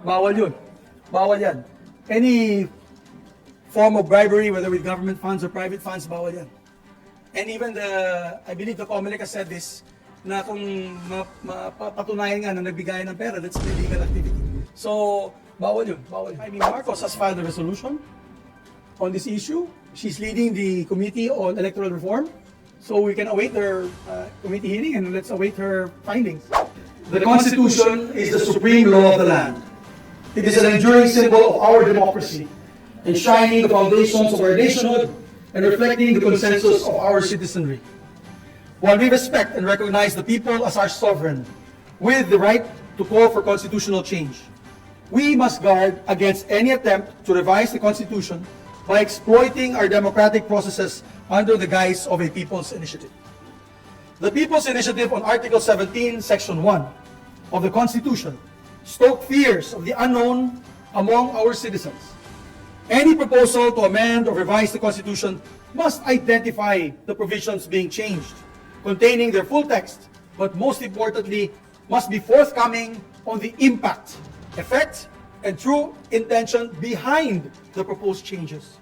Bawal yun. Bawal yan. Any form of bribery, whether with government funds or private funds, bawal yan. And even I believe the COMELEC has said this, na kung mapatunayan nga na nagbigay ng pera, that's an illegal activity. So, bawal yun. Bawal yun. I mean, Marcos has filed a resolution on this issue. She's leading the Committee on Electoral Reform. So we can await their committee hearing and let's await her findings. The Constitution is the supreme law of the land. It is an enduring symbol of our democracy, enshrining the foundations of our nationhood and reflecting the consensus of our citizenry. While we respect and recognize the people as our sovereign, with the right to call for constitutional change, we must guard against any attempt to revise the Constitution by exploiting our democratic processes under the guise of a People's Initiative. The People's Initiative on Article 17, Section 1 of the Constitution stoked fears of the unknown among our citizens. Any proposal to amend or revise the Constitution must identify the provisions being changed, containing their full text, but most importantly, must be forthcoming on the impact, effect, and true intention behind the proposed changes.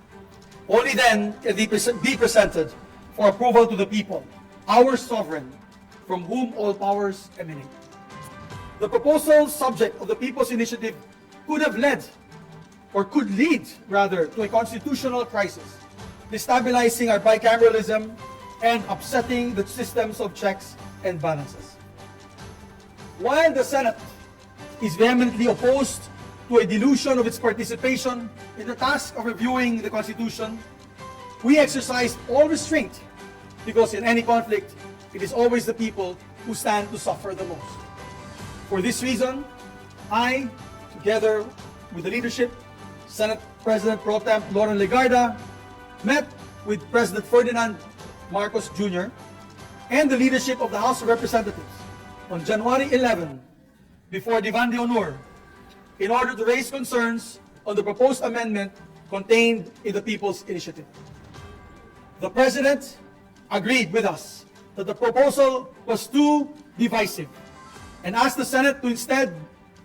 Only then can they be presented for approval to the people, our sovereign, from whom all powers emanate. The proposal subject of the People's Initiative could have led, or could lead, rather, to a constitutional crisis, destabilizing our bicameralism and upsetting the systems of checks and balances. While the Senate is vehemently opposed to a dilution of its participation in the task of reviewing the Constitution, we exercise all restraint because in any conflict, it is always the people who stand to suffer the most. For this reason, I, together with the leadership, Senate President Pro Tem Lauren Legarda, met with President Ferdinand Marcos Jr. and the leadership of the House of Representatives on January 11 before Divan de Honor in order to raise concerns on the proposed amendment contained in the People's Initiative. The President agreed with us that the proposal was too divisive and asked the Senate to instead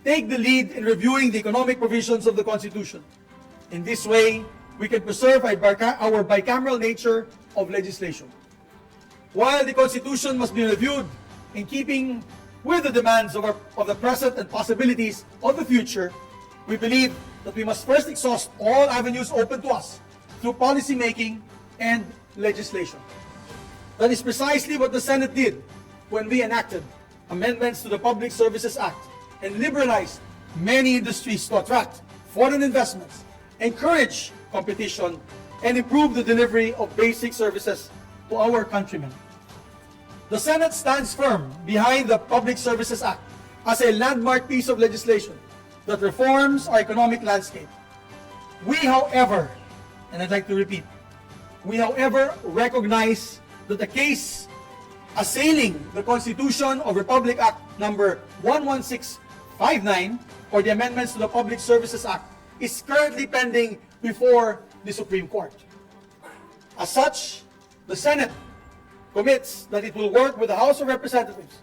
take the lead in reviewing the economic provisions of the Constitution. In this way, we can preserve our bicameral nature of legislation. While the Constitution must be reviewed in keeping with the demands of the present and possibilities of the future, we believe that we must first exhaust all avenues open to us through policy making and legislation. That is precisely what the Senate did when we enacted amendments to the Public Services Act and liberalized many industries to attract foreign investments, encourage competition, and improve the delivery of basic services to our countrymen. The Senate stands firm behind the Public Services Act as a landmark piece of legislation that reforms our economic landscape. We, however, and I'd like to repeat, we, however, recognize that the case assailing the Constitution of Republic Act number 11659 or the amendments to the Public Services Act is currently pending before the Supreme Court. As such, the Senate commits that it will work with the House of Representatives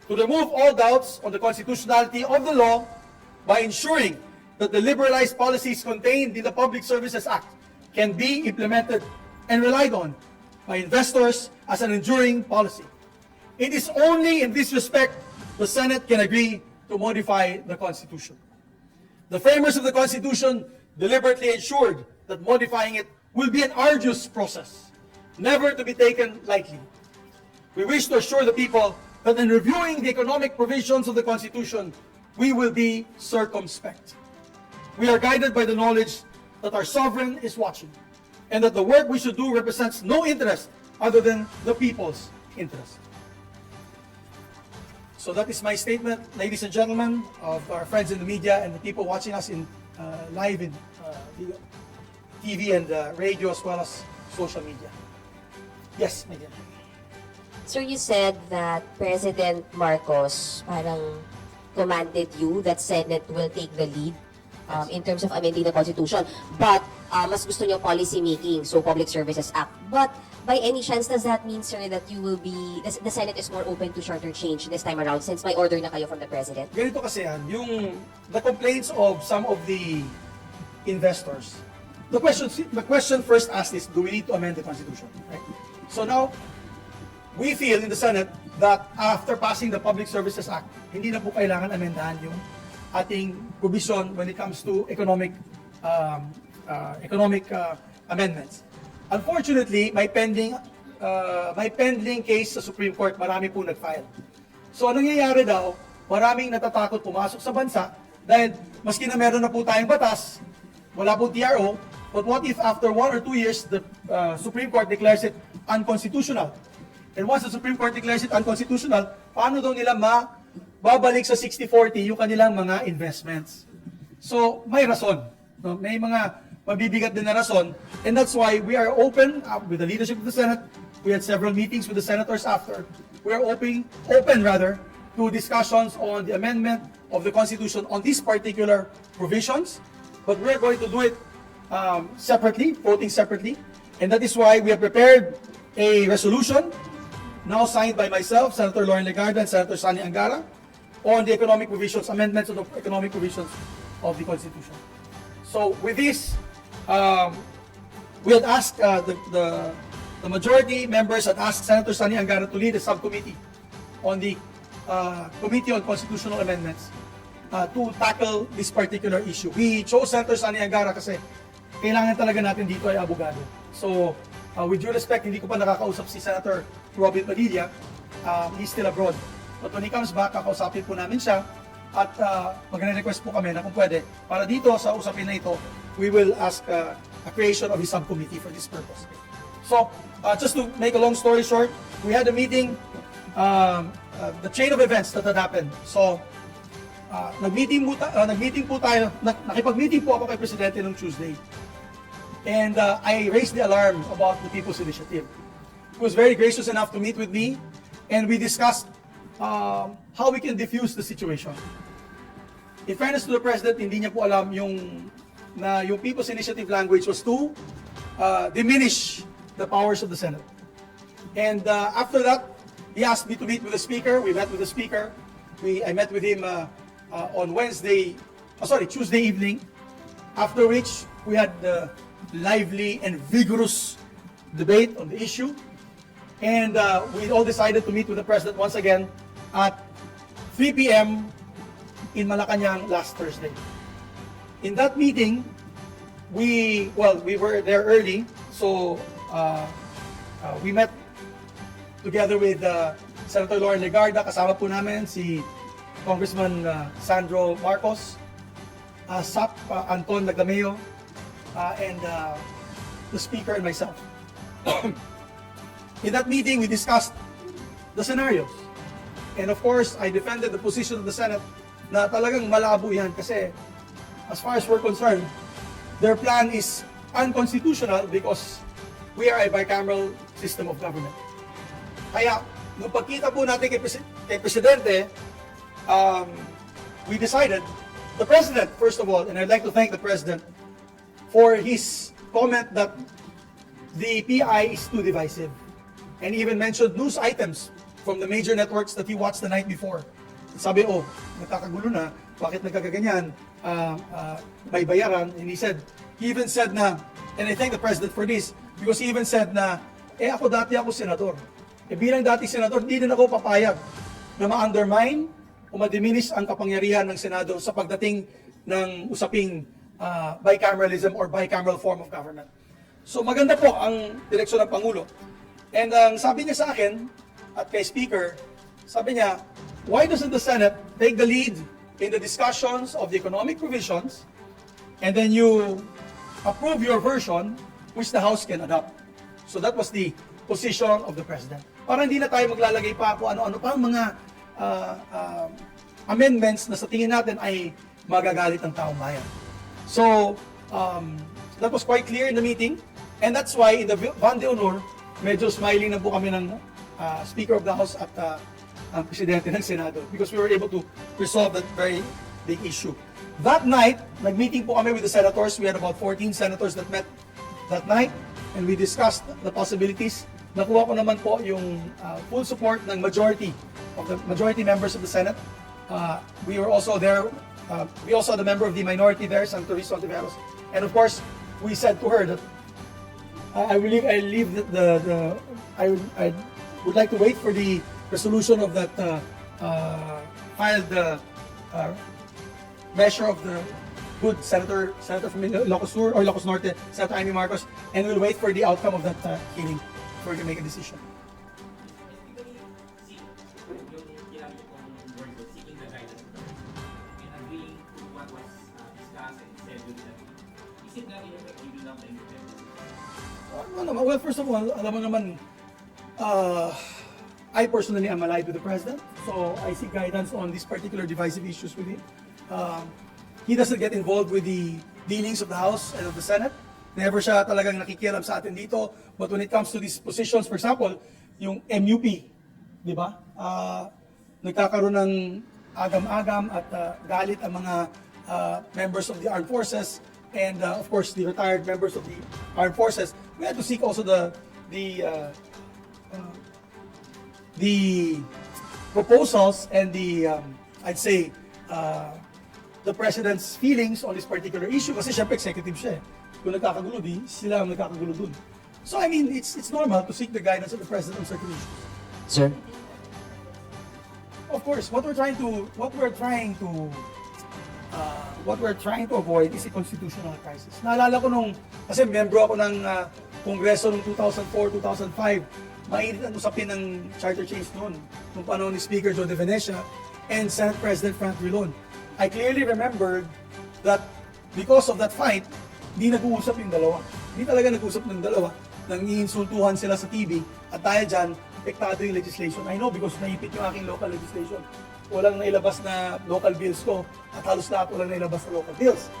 to remove all doubts on the constitutionality of the law by ensuring that the liberalized policies contained in the Public Services Act can be implemented and relied on by investors as an enduring policy. It is only in this respect the Senate can agree to modify the Constitution. The framers of the Constitution deliberately ensured that modifying it will be an arduous process, never to be taken lightly. We wish to assure the people that in reviewing the economic provisions of the Constitution, we will be circumspect. We are guided by the knowledge that our sovereign is watching, and that the work we should do represents no interest other than the people's interest. So that is my statement, ladies and gentlemen, of our friends in the media and the people watching us in live in TV and radio as well as social media. Yes, Megan. Sir, you said that President Marcos parang commanded you that Senate will take the lead in terms of amending the Constitution. But mas gusto niyo policy making, so Public Services Act. But by any chance, does that mean, sir, that you will be, the Senate is more open to shorter change this time around since may order na kayo from the President? Ganito kasi yan, the complaints of some of the investors. The question first asked is, do we need to amend the Constitution? Right? So now, we feel in the Senate that after passing the Public Services Act, hindi na po kailangan amendahan yung ating provision when it comes to economic amendments. Unfortunately, may pending case sa Supreme Court, marami po nag-file. So anong nangyayari daw, maraming natatakot pumasok sa bansa dahil maski na meron na po tayong batas, wala po TRO, but what if after 1 or 2 years, the Supreme Court declares it unconstitutional? And once the Supreme Court declares it unconstitutional, paano daw nila babalik sa 60-40 yung kanilang mga investments? So, may rason. No? May mga mabibigat din na rason. And that's why we are open with the leadership of the Senate. We had several meetings with the senators after. We are open to discussions on the amendment of the Constitution on these particular provisions. But we're going to do it separately, voting separately. And that is why we have prepared a resolution now signed by myself, Senator Lauren Legarda, and Senator Sani Angara, on the economic provisions, amendments of the economic provisions of the Constitution. So with this, we had asked the majority members had asked Senator Sani Angara to lead a subcommittee on the Committee on Constitutional Amendments to tackle this particular issue. We chose Senator Sani Angara kasi kailangan talaga natin dito ay abogado. So, with due respect, hindi ko pa nakakausap si Senator Robin Padilla. He's still abroad. But when he comes back, kakausapin po namin siya at magre-request po kami na kung pwede. Para dito sa usapin na ito, we will ask a creation of a subcommittee for this purpose. So, just to make a long story short, we had a meeting, the chain of events that had happened. So, nag-meeting po tayo, nakipag-meeting po ako kay Presidente noong Tuesday. And I raised the alarm about the People's Initiative. He was very gracious enough to meet with me, and we discussed how we can diffuse the situation. In fairness to the President, hindi niya po alam yung People's Initiative language was to diminish the powers of the Senate. And after that, he asked me to meet with the Speaker. We met with the Speaker. I met with him on Tuesday evening, after which we had lively and vigorous debate on the issue. And we all decided to meet with the President once again at 3 p.m. in Malacanang last Thursday. In that meeting, we were there early, so we met together with Senator Lauren Legarda, kasama po namin si Congressman Sandro Marcos, Sap Anton Lagdameo, and the Speaker and myself. In that meeting, we discussed the scenarios. And of course, I defended the position of the Senate na talagang malabo yan kasi as far as we're concerned, their plan is unconstitutional because we are a bicameral system of government. Kaya, nung pagkita po natin kay Presidente, we decided, the President, first of all, and I'd like to thank the President for his comment that the PI is too divisive. And he even mentioned news items from the major networks that he watched the night before. Sabi, nagkakagulo na, bakit nagkakaganyan, may bayaran. And he even said na, and I thank the President for this, because he even said na, ako dati ako senador. Bilang dati senador, hindi din ako papayag na ma-undermine o ma-diminish ang kapangyarihan ng Senado sa pagdating ng usaping bicameralism or bicameral form of government. So maganda po ang direksyon ng Pangulo. And ang sabi niya sa akin at kay Speaker, sabi niya, why doesn't the Senate take the lead in the discussions of the economic provisions and then you approve your version which the House can adopt? So that was the position of the President. Para hindi na tayo maglalagay pa kung ano-ano pang mga amendments na sa tingin natin ay magagalit ang taong bayan. So, that was quite clear in the meeting. And that's why in the Van de Honor, medyo smiling na po kami ng Speaker of the House at ang Presidente ng Senado because we were able to resolve that very big issue. That night, nag-meeting po kami with the senators. We had about 14 senators that met that night. and we discussed the possibilities. Nakuha ko naman po yung full support ng majority members of the Senate. We were also there. We also had a member of the minority there, Senator Rizzo Ontiveros. And of course, we said to her that I would like to wait for the resolution of that filed measure of the good Senator from Ilocos Sur or Ilocos Norte, Senator Amy Marcos, and we'll wait for the outcome of that hearing before we make a decision. Well, first of all, alam mo naman, I personally am allied with the President, so I seek guidance on these particular divisive issues with him. He doesn't get involved with the dealings of the House and of the Senate. Never siya talagang nakikialam sa atin dito. But when it comes to these positions, for example, yung MUP, di ba? Nagkakaroon ng agam-agam at galit ang mga members of the armed forces and of course the retired members of the armed forces. We had to seek also the proposals and the I'd say the President's feelings on this particular issue kasi syempre executive siya eh. Kung nagkakagulo, di sila ang nagkakagulo dun. So I mean, it's normal to seek the guidance of the President on certain issues. Sir? Of course, what we're trying to avoid is a constitutional crisis. Naalala ko kasi membro ako ng Kongreso noong 2004, 2005, mainit ang usapin ng charter change noon, nung panahon ni Speaker Joe De Venecia and Senate President Frank Drilon. I clearly remembered that because of that fight, di nag-uusap yung dalawa. Di talaga nag-uusap ng dalawa. Nang-iinsultuhan sila sa TV at dahil dyan, apektado yung legislation. I know because naipit yung aking local legislation. Walang nailabas na local bills ko at halos lahat walang nailabas na local bills.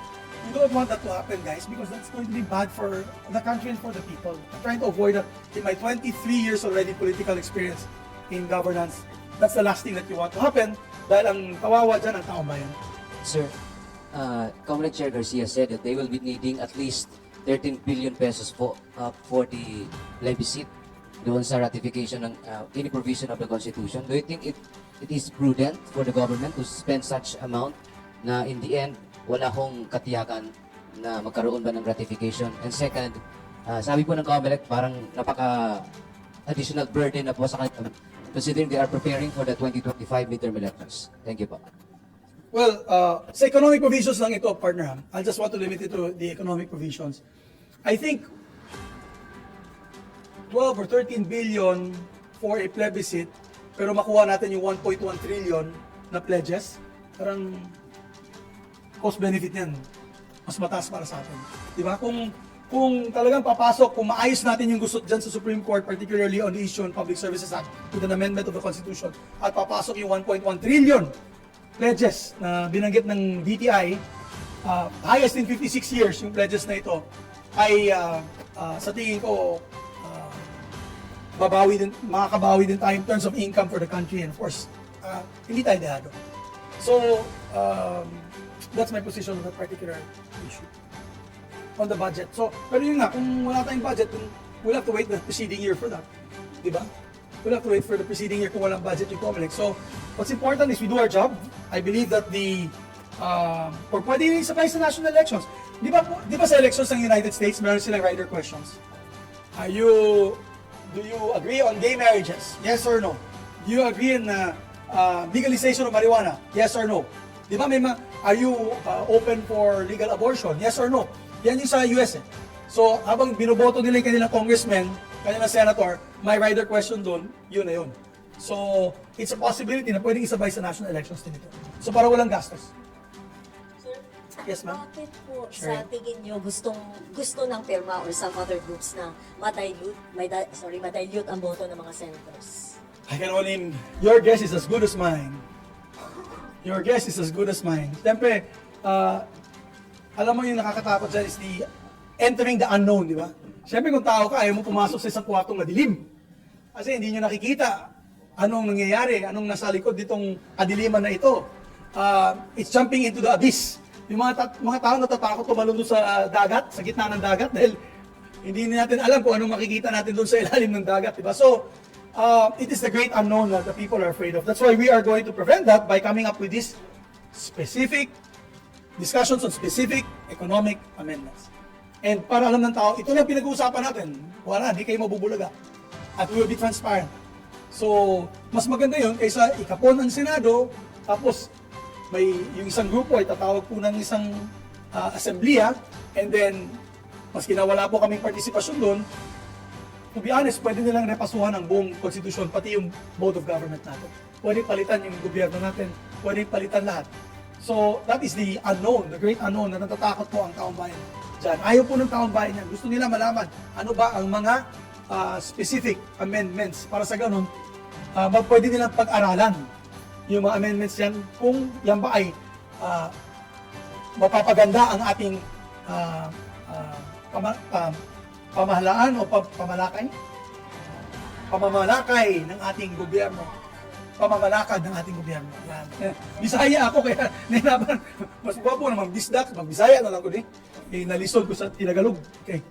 We don't want that to happen, guys, because that's going to be bad for the country and for the people. I'm trying to avoid that. In my 23 years already political experience in governance, that's the last thing that you want to happen dahil ang kawawa dyan ang taong bayan. Sir, Comrade Chair Garcia said that they will be needing at least 13 billion pesos for the plebiscite doon sa ratification ng any provision of the Constitution. Do you think it is prudent for the government to spend such amount na in the end, wala hong katiyakan na magkaroon ba ng ratification? And second, sabi po ng COMELEC parang napaka-additional burden na po sa kanila considering they are preparing for the 2025 midterm elections. Thank you po. Well, sa economic provisions lang ito, partner. I just want to limit it to the economic provisions. I think 12 or 13 billion for a plebiscite, pero makuha natin yung 1.1 trillion na pledges, parang cost-benefit yan. Mas mataas para sa atin. Diba? Kung talagang papasok, kung maayos natin yung gusto dyan sa Supreme Court, particularly on the issue on Public Services Act with an amendment of the Constitution, at papasok yung 1.1 trillion pledges na binanggit ng DTI, highest in 56 years yung pledges na ito, ay sa tingin ko, makakabawi din tayo in terms of income for the country and of course, hindi tayo dehado. So, that's my position on that particular issue. On the budget. So, pero yun nga, kung wala tayong budget, we'll have to wait the preceding year for that. Diba? We'll have to wait for the preceding year kung walang budget yung COMELEC. So, what's important is we do our job. I believe that or pwede rin sabay sa national elections. Di ba sa elections ng United States, meron silang rider questions? Do you agree on gay marriages? Yes or no? Do you agree in legalization of marijuana? Yes or no? Di ba are you open for legal abortion? Yes or no? Yan yung sa US eh. So, habang binoboto nila yung kanilang congressman, kanilang senator, may rider question doon, yun na yun. So, it's a possibility na pwedeng isabay sa national elections din ito. So, para walang gastos. Sir, Yes, ma'am. bakit po Sure. sa tingin nyo gusto ng PIRMA or some other groups na madilute ang boto ng mga senators? I can only, your guess is as good as mine. Your guess is as good as mine. Siyempre, alam mo yung nakakatakot dyan is the entering the unknown, di ba? Siyempre kung tao ka, ayaw mo pumasok sa isang kwartong madilim. Kasi hindi nyo nakikita anong nangyayari, anong nasa likod ditong kadiliman na ito. It's jumping into the abyss. Yung mga tao natatakot tumalon doon sa dagat, sa gitna ng dagat, dahil Hindi natin alam kung anong makikita natin doon sa ilalim ng dagat, diba? So, it is the great unknown that the people are afraid of. That's why we are going to prevent that by coming up with these specific discussions on specific economic amendments. And para alam ng tao, ito lang pinag-uusapan natin. Wala, hindi kayo mabubulaga. At we will be transparent. So, mas maganda yun kaysa ikapon ang Senado, tapos may yung isang grupo ay tatawag po ng isang assemblea, and then, maski na wala po kaming partisipasyon doon, to be honest, pwede nilang repasuhan ang buong konstitusyon, pati yung mode of government natin. Pwede palitan yung gobyerno natin, pwede palitan lahat. So, that is the unknown, the great unknown na natatakot po ang taong bayan dyan. Ayaw po ng taong bayan yan. Gusto nila malaman ano ba ang mga specific amendments para sa ganun, pwede nilang pag-aralan yung mga amendments yan kung yan ba ay mapapaganda ang ating pamahalaan o pamamalakay ng ating gobyerno. Pamamalakad ng ating gobyerno. Yan. Bisaya ako kaya nahirapan. Mas gwapo na mag-bisdak, mag-Bisaya na lang ko din. Nalisod ko sa Tinagalog. Okay.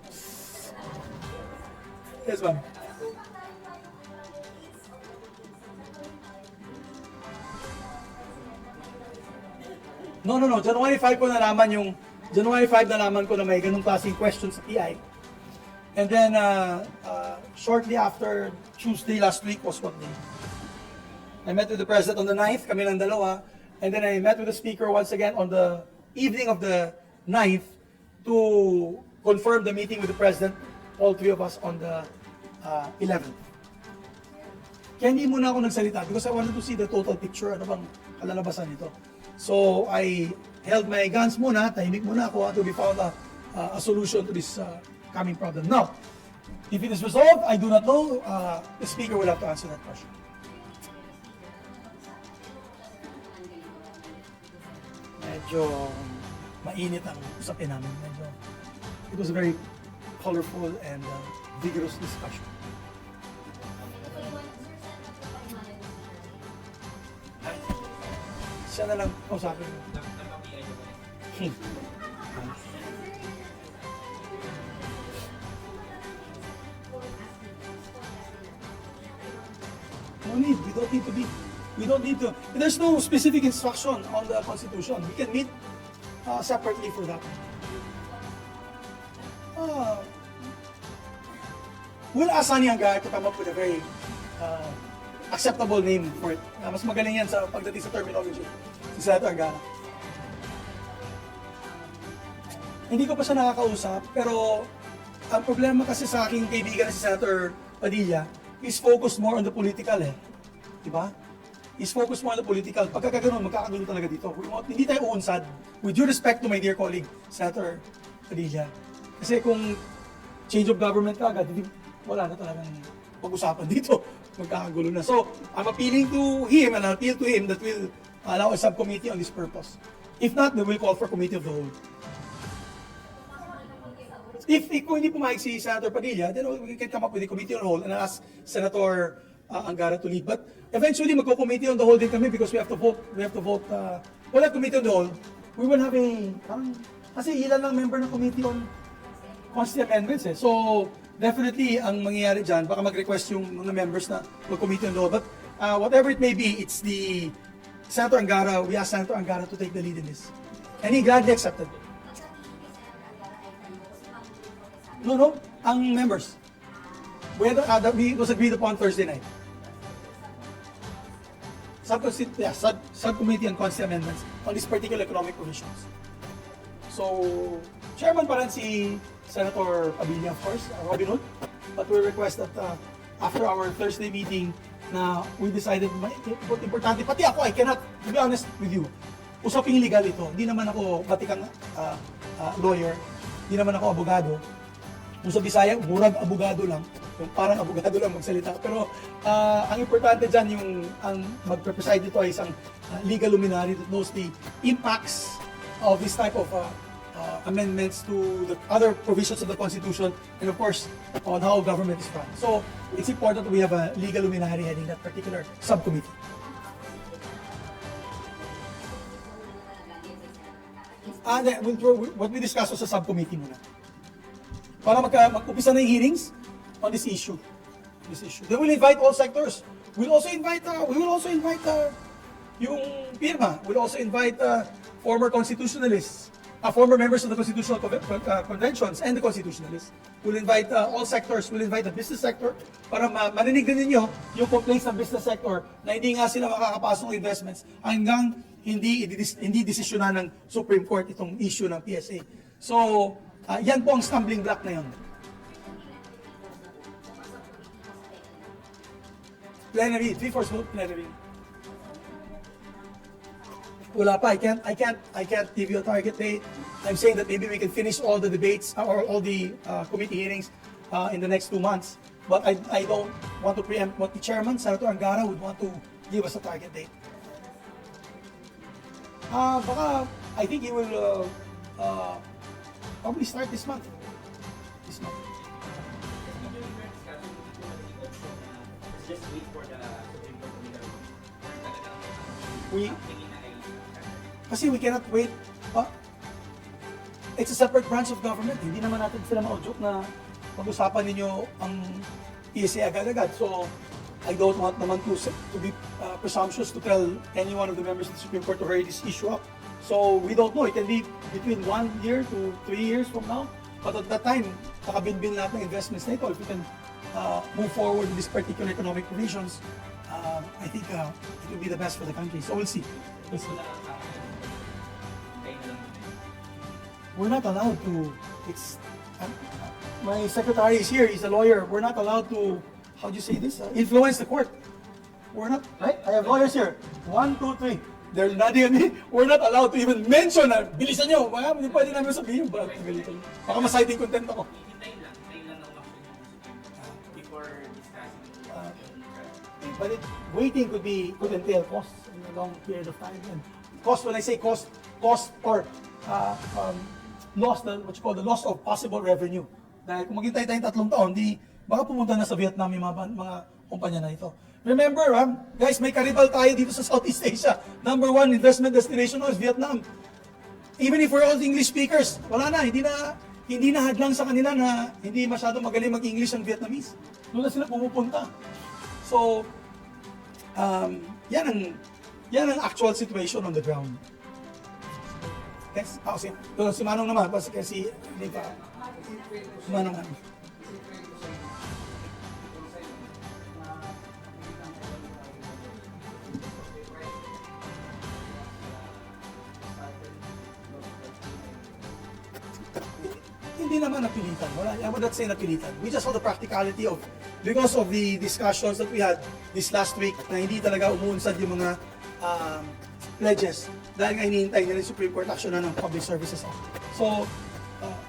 Yes, ma'am. No. January 5 ko nalaman yung January 5 nalaman ko na may ganung klaseng question sa PI. And then shortly after Tuesday last week was what day? I met with the President on the 9th, kami ng dalawa. And then I met with the Speaker once again on the evening of the 9th to confirm the meeting with the President, all three of us on the 11th. Kaya hindi muna ako nagsalita because I wanted to see the total picture, ano bang kalalabasan nito. So I held my guns muna, tahimik muna ako until we found a solution to this coming problem. Now, if it is resolved, I do not know, the Speaker will have to answer that question. Medyo mainit ang usapin namin. It was a very colorful and vigorous discussion. Siya na lang kausapin mo. No need. We don't need to. There's no specific instruction on the Constitution. We can meet separately for that. We'll ask Sunny Angara to come up with a very acceptable name for it. Mas magaling yan sa pagdating sa terminology. Si Senator Angara. Hindi ko pa siya nakakausap, pero ang problema kasi sa aking kaibigan na si Senator Padilla is focused more on the political Diba? Is focused more on the political. Pagka gano'n, magkakagulo talaga dito. Hindi tayo uunsad. With due respect to my dear colleague, Senator Padilla. Kasi kung change of government ka agad, wala na talagang pag-usapan dito. Magkakagulo na. So, I'm appealing to him and I'll appeal to him that we'll allow a subcommittee on this purpose. If not, then we'll call for committee of the whole. If kung hindi pumayag si Senator Padilla, then we can come up with a committee on the whole and ask Senator Angara to lead. But eventually, magko-committee on the whole din kami because we have to vote. Wala committee on the whole. We will have kasi ilan lang member ng committee on constitutional amendments So, definitely, ang mangyayari dyan, baka mag-request yung mga members na mag-committee on the whole. But whatever it may be, it's the Senator Angara, we asked Senator Angara to take the lead in this. And he gladly accepted. No, ang members. It was agreed upon Thursday night. Subcommittee on constitutional amendments on these particular economic provisions. So, chairman pa rin si Senator Padilla, of course, Robin Hood. But we request that after our Thursday meeting na we decided, importante, pati ako, I cannot, to be honest with you, usaping legal ito. Hindi naman ako batikang lawyer, hindi naman ako abogado. Kung sa Bisaya, murag abogado lang. Parang abogado lang magsalita. Pero ang importante dyan, ang mag-preside dito ay isang legal luminary that knows the impacts of this type of amendments to the other provisions of the Constitution and of course, on how government is run. So, it's important that we have a legal luminary heading that particular subcommittee. What we discussed was sa subcommittee muna. para mag-upisa na yung hearings on this issue. They will invite all sectors. We will also invite yung pirma. We'll also invite former constitutionalists, former members of the constitutional conventions and the constitutionalists. We'll invite all sectors. We'll invite the business sector para marinig din ninyo yung complaints ng business sector na hindi nga sila makakapasok ng investments hanggang hindi desisyonan ng Supreme Court itong issue ng PSA. So, yan po ang stumbling block na yun. Plenary, 3/4 vote plenary. Wala pa, I can't give you a target date. I'm saying that maybe we can finish all the debates or all the committee hearings in the next 2 months. But I don't want to preempt what the chairman, Senator Angara, would want to give us a target date. Baka, I think he will probably start this month. Kasi we cannot wait. It's a separate branch of government. Hindi naman natin sila ma-joke na pag-usapan ninyo ang PSA agad-agad. So, I don't want naman to be presumptuous to tell any one of the members of the Supreme Court to hurry this issue up. So, we don't know. It can be between 1 year to 3 years from now. But at that time, nakabinbin natin ng investments na ito. If we can move forward with these particular economic provisions, I think it will be the best for the country. So, we'll see. We're not allowed to, my secretary is here, he's a lawyer. We're not allowed to, how do you say this? Influence the court. We're not, right? I have lawyers here. 1, 2, 3. They're nodding at me. We're not allowed to even mention na, bilisan nyo. Hindi pwede namin sabihin. Baka ma-citing content ako. But waiting could entail costs in a long period of time. And cost, when I say cost or loss, what you call the loss of possible revenue. Dahil kung maghintay tayong 3 taon, baka pumunta na sa Vietnam yung mga kumpanya na ito. Remember, guys, may karibal tayo dito sa Southeast Asia. Number 1 investment destination is Vietnam. Even if we're all English speakers, wala na, hindi na hadlang sa kanila na hindi masyado magaling mag-English ang Vietnamese. Doon na sila pumupunta. So, yan ang actual situation on the ground. Yes, si Manong naman, kasi hindi pa. Manong naman. Hindi naman napilitan. I would not say napilitan. We just saw the practicality of, because of the discussions that we had this last week, na hindi talaga umuunsad yung mga pledges dahil nga hinihintay nila yung Supreme Court action na ng Public Services Act. So,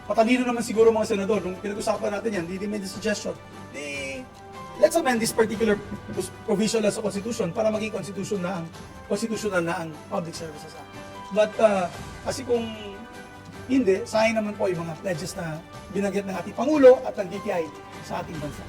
patalino naman siguro mga senador, nung pinag-usapan natin yan, they made the suggestion, let's amend this particular provision sa Constitution para maging constitutional na ang Public Services Act. But, kasi kung hindi, sayang naman po yung mga pledges na binanggit ng ating Pangulo at ng DTI sa ating bansa.